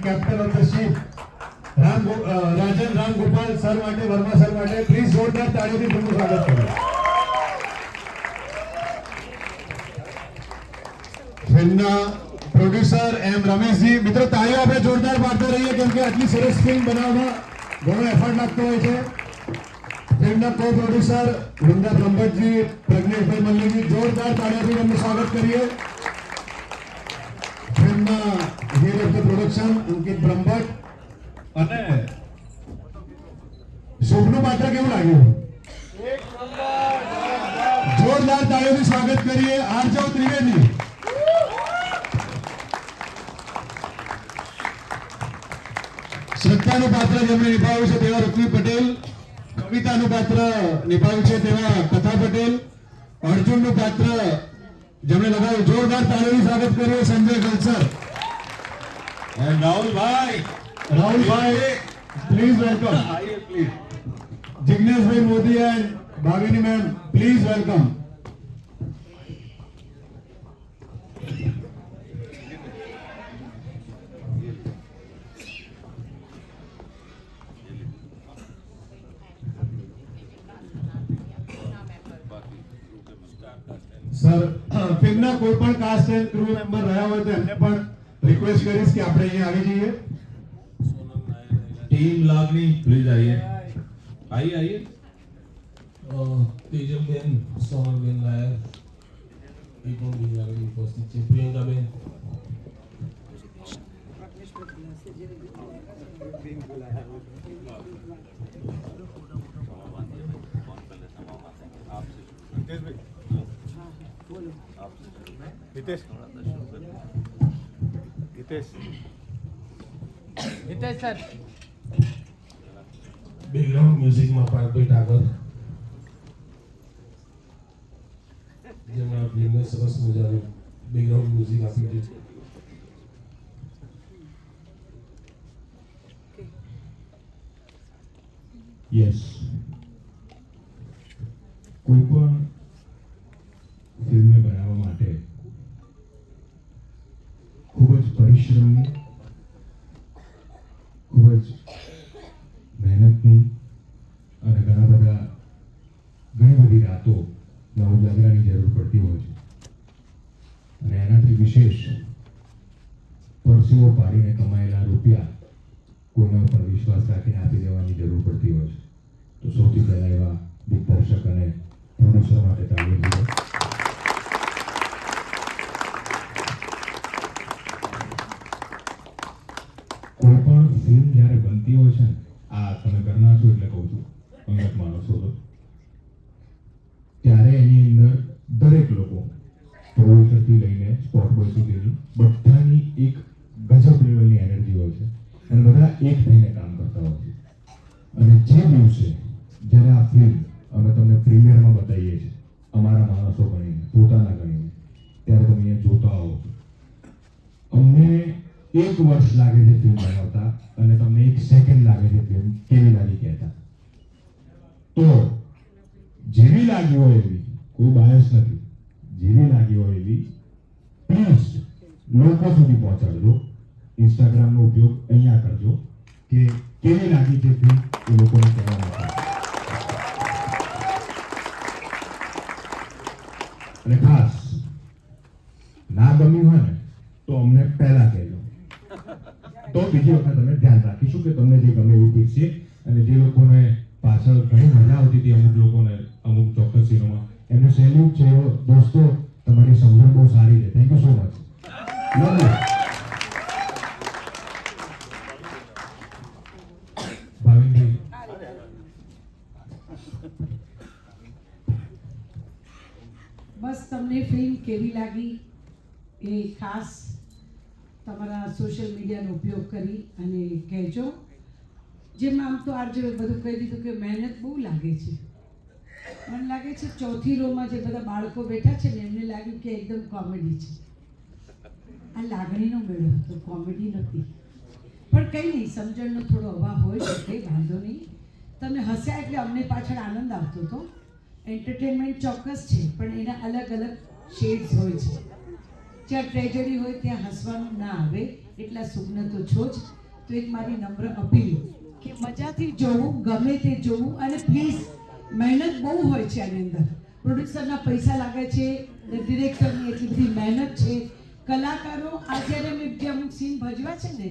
captain of the ship, Rajan Ram Gopal sir માટે, Verma sir માટે please જોરદાર તાળીઓથી તેમનું સ્વાગત કરો. ફિલ્મના પ્રોડ્યુસર એમ રમેશજી, મિત્રો તાળીઓ આપણે જોરદાર પાડતા રહીએ કેમ કે આટલી સરસ ફિલ્મ બનાવવામાં ઘણો એફર્ટ લાગતો હોય છે. ફિલ્મના કો પ્રોડ્યુસર વૃંદા બ્રહ્મભટ્ટજી, પ્રજ્ઞેશભાઈ મલ્લિકજી, જોરદાર તાળીઓથી તેમનું સ્વાગત કરીએ. ફિલ્મના હેડ ઓફ ધ પ્રોડક્શન અંકિત બ્રહ્મભટ્ટ અને શુભનું પાત્ર કેવું લાગ્યું? જોરદાર તાળીઓથી સ્વાગત કરીએ આરજવ ત્રિવેદી. શ્રદ્ધાનું પાત્ર જેમણે નિભાવ્યું છે તેવા રુક્મી પટેલ, કવિતાનું પાત્ર નિભાવ્યું છે તેવા કથા પટેલ, અર્જુનનું પાત્ર જેમણે લગાવ્યું, જોરદાર તાળીઓથી સ્વાગત કરીએ સંજય ગલસર. And રાહુલભાઈ પ્લીઝ વેલકમ. જિગ્નેશભાઈ Modi and Bhavini ma'am please welcome. Sir, ફિલ્મના કોઈ પણ કાસ્ટ એન્ડ ક્રૂ મેમ્બર રહ્યા હોય તો એમને પણ રિક્વેસ્ટ કરીશ કે આપણે અહીંયા આવી જઈએ. टीम लागनी प्लीज आइए आइए आइए. તેજલબેન, સોનલબેન નાયર એ પણ બીજી આગળ ઉપસ્થિત છે. પ્રિયંકાબેન, हितेश सर, બેકગ્રાઉન્ડ મ્યુઝિકમાં પાર્થભાઈ ઠાકર, જેમણે આ ફિલ્મને સરસ મજાનું બેકગ્રાઉન્ડ મ્યુઝિક આપ્યું છે. યસ, કોઈ પણ ફિલ્મને બનાવવા માટે ખૂબ જ પરિશ્રમની, ખૂબ જ મહેનતની અને ઘણી બધી રાતો નવજાગરાની જરૂર પડતી હોય છે. અને એનાથી વિશેષ પરસેવો પાડીને કમાયેલા રૂપિયા કોઈના ઉપર વિશ્વાસ રાખીને આપી દેવાની જરૂર પડતી હોય છે. તો સૌથી પહેલા એવા દિગ્દર્શક અને પ્રોડ્યુસર માટે તાળીઓ દીધો. કોઈ પણ ફિલ્મ જ્યારે બનતી હોય છે, આ તમે કરનાર છો એટલે કહું છું, અંગત માણસો તો, ત્યારે એની અંદર દરેક લોકો પ્રોડ્યુસરથી લઈને સ્પોટ બોય સુધીની બધાની એક ગજબ લેવલની એનર્જી હોય છે અને બધા એક થઈને કામ કરતા હોય છે. અને જે દિવસે જ્યારે આ ફિલ્મ અમે તમને પ્રીમિયરમાં બતાવીએ છીએ, અમારા માણસો ગણીને, પોતાના ગણીને, ત્યારે તમે અહીંયા જોતા આવો છો. અમને 1 વર્ષ લાગે છે ફિલ્મ બનાવતા અને તમને 1 સેકન્ડ લાગે છે ફિલ્મ કેવી લાગી કહેતા. તો જેવી લાગી હોય એવી, કોઈ બાયસ નથી, જેવી લાગી હોય એવી પ્લીઝ લોકો સુધી પહોંચાડજો. ઇન્સ્ટાગ્રામનો ઉપયોગ અહીંયા કરજો કે કેવી લાગી છે ફિલ્મ એ લોકોને કહેવા માટે. અને ખાસ ના ગમ્યું હોય ને તો અમને પહેલા કહેજો, તો બીજી વખત અમે ધ્યાન રાખીશું કે તમને જે ગમે એવું પીરસીએ. અને જે લોકોને પાછળ ઘણી મજા આવતી હતી, અમુક લોકોને અમુક ચોક્કસ સીનોમાં, એમને સેલ્યુટ છે. દોસ્તો, તમારી સમજણ બહુ સારી છે. Thank you so much. Love you. ભાવિનભાઈ, બસ તમને ફિલ્મ કેવી લાગી એ ખાસ તમારા સોશિયલ મીડિયાનો ઉપયોગ કરી અને કહેજો. જેમ આમ તો આજે બધું કહી દીધું કે મહેનત બહુ લાગે છે. મને લાગે છે ચોથી રોમાં જે બધા બાળકો બેઠા છે ને એમને લાગ્યું કે એકદમ કોમેડી છે. આ લાગણીનો મેળો હતો, કોમેડી નથી. પણ કંઈ નહીં, સમજણનો થોડો અભાવ હોય છે, કંઈ વાંધો નહીં. તમે હસ્યા એટલે અમને પાછળ આનંદ આવતો હતો. એન્ટરટેનમેન્ટ ચોક્કસ છે પણ એના અલગ અલગ શેડ્સ હોય છે. જ્યાં ટ્રેજેડી હોય ત્યાં હસવાનું ના આવે, એટલા સુગ્ન તો છો જ. તો એક મારી નમ્ર અપીલ કે મજાથી જોવું, ગમે તે જોવું, અને પ્લીઝ મહેનત બહુ હોય છે આની અંદર. પ્રોડ્યુસરના પૈસા લાગે છે, ડિરેક્ટરની એટલી બધી મહેનત છે, કલાકારો. આ જ્યારે મેં જે અમુક સીન ભજવા છે ને,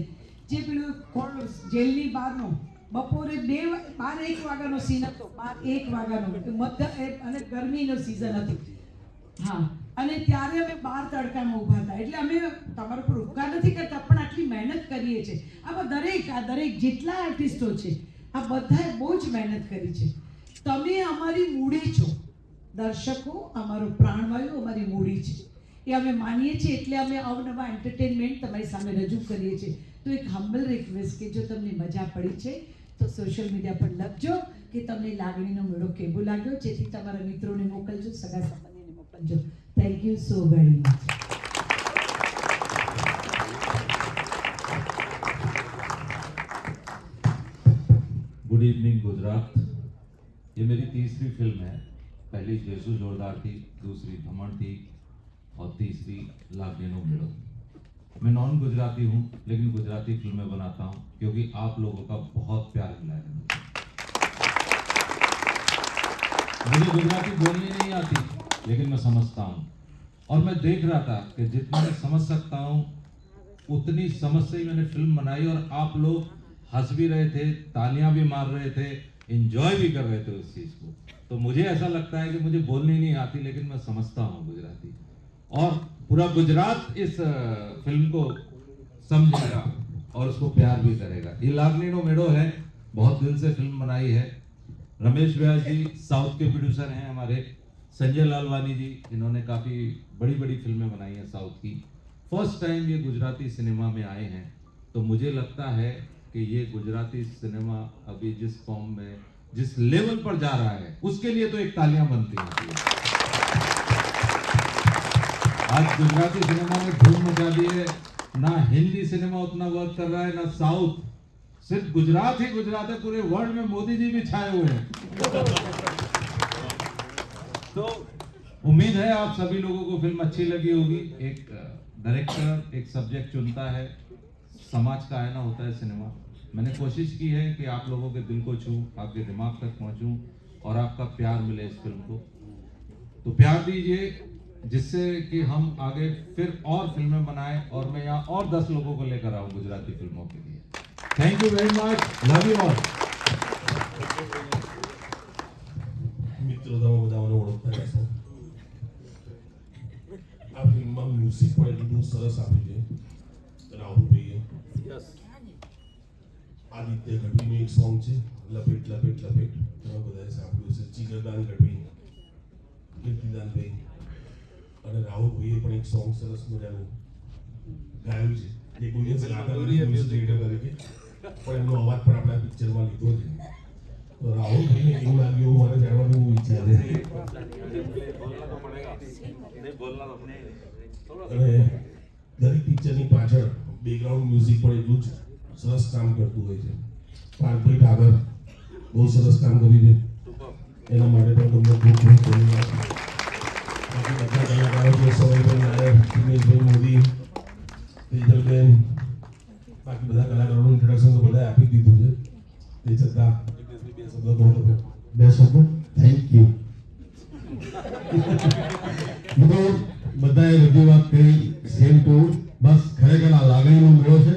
જે પેલું જેલની બહારનો બપોરે 12-1 વાગ્યાનો સીન હતો, 1 વાગ્યાનો અને ગરમીનો સિઝન હતી. હા, અને ત્યારે અમે 12 તડકામાં ઊભા હતા. એટલે અમે તમારા પર ઉપકાર નથી કરતા, પણ આટલી મહેનત કરીએ છીએ. આ દરેક જેટલા આર્ટિસ્ટો છે, આ બધાએ બહુ જ મહેનત કરી છે. તમે અમારી મૂડી છો, દર્શકો અમારો પ્રાણવાયુ, અમારી મૂડી છે, એ અમે માનીએ છીએ. એટલે અમે અવનવા એન્ટરટેનમેન્ટ તમારી સામે રજૂ કરીએ છીએ. તો એક હમ્બલ રિક્વેસ્ટ કે જો તમને મજા પડી છે તો સોશિયલ મીડિયા પર લખજો કે તમને લાગણીનો મેળો કેવો લાગ્યો, જેથી તમારા મિત્રોને મોકલજો, સગા સંબંધીને મોકલજો. Thank you so very much. Good evening Gujarat. ये मेरी तीसरी फिल्म है। पहली जेसु जोरदार थी, दूसरी धमन थी और तीसरी लागनीनो मेड़ो। मैं नॉन गुजराती हूँ, लेकिन गुजराती फिल्में बनाता हूँ क्योंकि आप लोगों का बहुत प्यार मिला है मुझे गुजराती बोलनी नहीं आती, लेकिन मैं समझता हूँ। और मैं देख रहा था कि जितना मैं समझ सकता हूँ उतनी समझ से ही मैंने फिल्म बनाई, और आप लोग हंस भी रहे थे, तालियां भी मार रहे थे, एंजॉय भी कर रहे थे उस चीज को। तो मुझे ऐसा लगता है कि मुझे बोलनी नहीं आती, लेकिन मैं समझता हूँ गुजराती, और पूरा गुजरात इस फिल्म को समझेगा और उसको प्यार भी करेगा। ये लागनीनो मेड़ो है, बहुत दिल से फिल्म बनाई है। रमेश व्यास जी साउथ के प्रोड्यूसर हैं हमारे, संजय लालवानी जी, इन्होंने काफ़ी बड़ी बड़ी फिल्में बनाई हैं साउथ की। फर्स्ट टाइम ये गुजराती सिनेमा में आए हैं, तो मुझे लगता है कि ये गुजराती सिनेमा अभी जिस फॉर्म में, जिस लेवल पर जा रहा है, उसके लिए तो एक तालियां बनती हैं। आज गुजराती सिनेमा ने धूम मचा दी है। ना हिंदी सिनेमा उतना वर्क कर रहा है, ना साउथ। सिर्फ गुजरात ही गुजरात है, पूरे वर्ल्ड में मोदी जी भी छाए हुए हैं। तो उम्मीद है आप सभी लोगों को फिल्म अच्छी लगी होगी। एक डायरेक्टर एक सब्जेक्ट चुनता है, समाज का आईना होता है सिनेमा। मैंने कोशिश की है कि आप लोगों के दिल को छूं, आपके दिमाग तक पहुंचूं और आपका प्यार मिले इस फिल्म को। तो प्यार दीजिए, जिससे कि हम आगे फिर और फिल्में बनाएं, और मैं यहाँ और 10 लोगों को लेकर आऊं गुजराती फिल्मों के लिए। Thank you very much, love you all. મિત્રો તમે બધા મને ઓળખતા હશો. આ ફિલ્મમાં મ્યુઝિક પણ એટલું બહુ સરસ આપ્યું છે રાહુલભાઈએ. આદિત્ય ગઢવીનું એક સોંગ છે, લપેટ લપેટ લપેટ, તમે બધાએ સાંભળ્યું છે. જીગરદાન ગઢવી, કીર્તિદાનભાઈ અને રાહુલભાઈએ પણ એક સોંગ સરસ મજાનું ગાયું છે. જે કોઈ મ્યુઝિક ડિરેક્ટર તરીકે પણ એમનો અવાજ પણ આપણા પિક્ચરમાં લીધો છે. તો રાહુલભાઈને કેવું લાગ્યું મારે જાણવાનું ઈચ્છા છે. અને દરેક પિક્ચરની પાછળ બેકગ્રાઉન્ડ મ્યુઝિક પણ એટલું જ સરસ કામ કરતું હોય છે. પાર્થભાઈ ઠાકર બહુ સરસ કામ કર્યું છે, એના માટે પણ તમને ખૂબ ખૂબ ધન્યવાદ. બાકી બધા કલાકારો છે, સવાઈભાઈ નાયર, દિનેશભાઈ મોદી, તેજલબેન, બાકી બધા કલાકારોનું ઇન્ટ્રોડક્શન તો બધાએ આપી દીધું છે. તે છતાં બે શબ્દ થેન્ક યુ. મિત્રો બધાએ રજૂઆત કરી, સેમ ટુ. બસ ખરેખર આ લાગણીનો મેળો છે.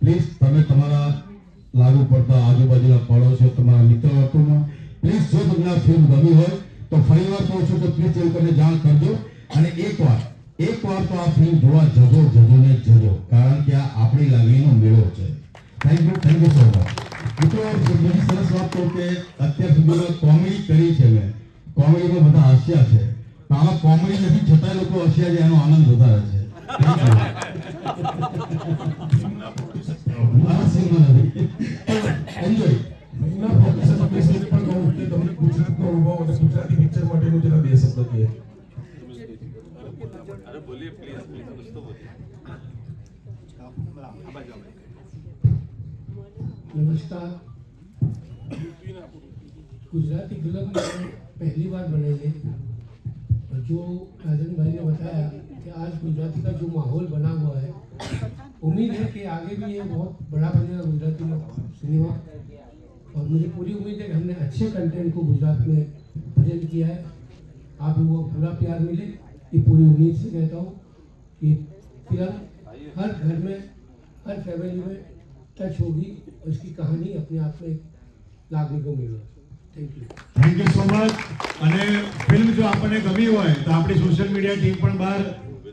પ્લીઝ તમે તમારા લાગુ પડતા આજુબાજુના પડોશીઓ, તમારા મિત્ર વર્તુળમાં પ્લીઝ જો તમને આ ફિલ્મ ગમી હોય તો ફરીવાર કહું છું કે પ્લીઝ એવું કરીને જાણ કરજો. અને એકવાર તો આ ફિલ્મ જોવા જજો ને જજો, કારણ કે આ આપણી લાગણીનો મેળો છે. Thank you so much. મિત્રો બીજી સરસ વાત કહું કે અત્યાર સુધીમાં કોમેડી કરી છે મેં, કોમેડીમાં બધા હસ્યા છે, પણ આમાં કોમેડી નથી છતાં લોકો હસ્યા છે, એનો આનંદ વધારે છે. એન્જોય. તમને ગુજરાતનો અનુભવ અને ગુજરાતી પિક્ચર માટેનું જરા બે શબ્દ કહે. नमस्कार। गुजराती फिल्म मैंने पहली बार बनाई है, और जो राजन भाई ने बताया कि आज गुजराती का जो माहौल बना हुआ है, उम्मीद है कि आगे भी ये बहुत बड़ा बनेगा गुजराती में सिनेमा। और मुझे पूरी उम्मीद है कि हमने अच्छे कंटेंट को गुजरात में प्रेजेंट किया है। आप लोगों को पूरा प्यार मिले, ये पूरी उम्मीद से कहता हूँ कि फिल्म हर घर में, हर फैमिली में टच होगी और इसकी कहानी अपने आप में लागने को मिलेगा। Thank you so much. અને ફિલ્મ જો આપણને ગમી હોય તો આપણી સોશિયલ મીડિયા ટીમ પણ બહાર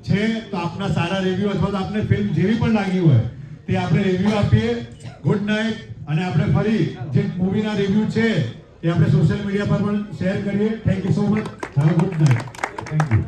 છે, તો આપના સારા રિવ્યુ અથવા તો આપને ફિલ્મ જેવી પણ લાગી હોય તે આપણે રિવ્યુ આપીએ। Good night. અને આપણે ફરી જે મૂવીના રિવ્યુ છે એ આપણે સોશિયલ મીડિયા પર પણ શેર કરીએ। Thank you so much. Have a good night. Thank you.